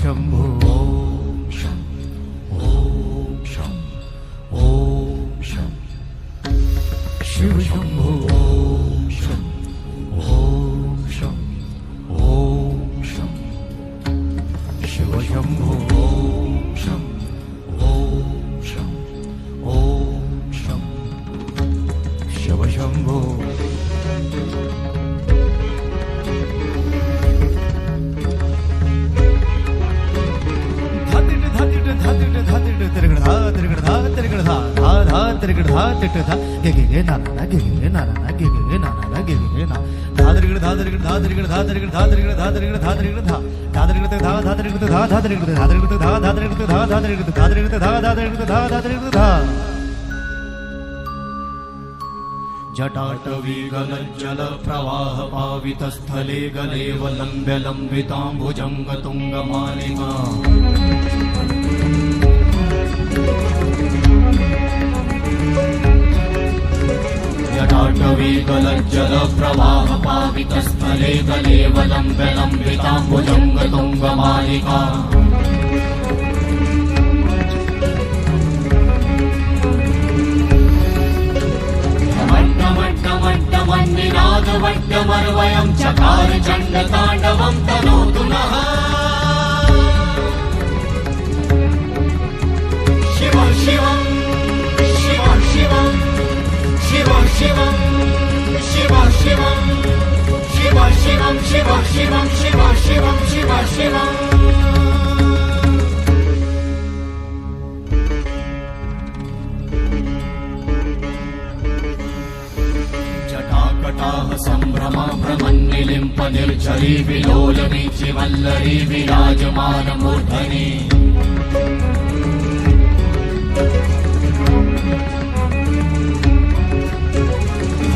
शंभो ओम शं ओम शं ओम शं शिव शंभो ओम शं ओम शं ओम शं शिव शंभो ओम शं ओम शं ओम शं शिव शंभो जटाटवीगलज्जल प्रवाह पावितस्थले गलेव लम्ब्य लम्बिताम्बुजङ्गतुङ्गमालिका जटाटवीगलज्जल प्रवाह पावितस्थले गलेव लम्ब्य लम्बिताम्बुजङ्गतुङ्गमालिका वट्टमर्वयं चकार चण्डताण्डवं तनोतु नः शिव शिवं शिव शिवं शिव शिवं शिव शिवं शिव शिवं शिव शिवं शिव शिवं शिव शिवं सम्भ्रमा भ्रमन्निलिम्प निर्झरी विलोल वीचि वल्लरी विराजमान मूर्धनि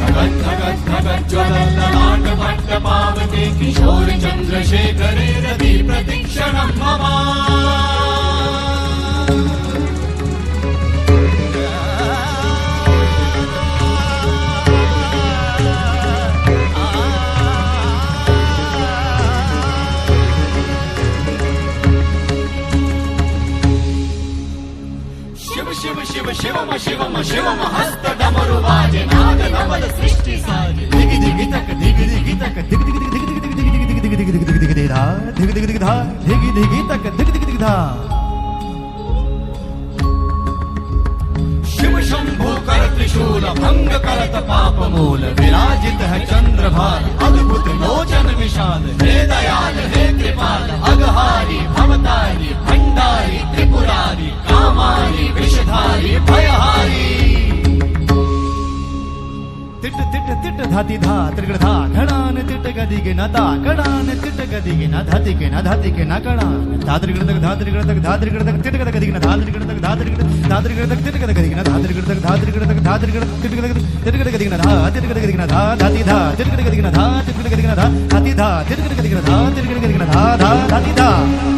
धगत् धगत् धगत् ज्वलल्ललाट भट्ट पावते किशोर चन्द्रशेखरे रति प्रतिक्षणं मम शिव शिव शिवम शिवम शिवम हस्त डमरु वाजे नाद नवल सृष्टि साजे दिगि दिगि तक दिगि दिगि तक दिगि दिगि दिगि दिगि दिगि दिगि दिगि दिगि दिगि दिगि धा दिगि दिगि दिगि धा दिगि दिगि तक दिगि दिगि दिगि धा शिव शंभो कर त्रिशूल भंग करत पाप मूल विराजित है चंद्रभार अद्भुत लोचन विशाल हे दयाल हे कृपाल अघहारी भवतारी भंडारी त्रिपुरारी कामारी विषधारी भयहारी तिट तिट तिट धाति धा त्रिगण धा घड़ान तिट गदि के न ता कड़ान तिट गदि के न धाति के न धाति के न कड़ान धात्रिगण तक धात्रिगण तक धात्रिगण तक तिट गदि के न धात्रिगण तक धात्रिगण धात्रिगण तक तिट गदि के न धात्रिगण तक धात्रिगण तक धात्रिगण तिट गदि के न धा तिट गदि के न धा धाति धा तिट गदि के न धा तिट गदि के न धा धाति धा तिट गदि के न धा तिट गदि के न धा धा धाति धा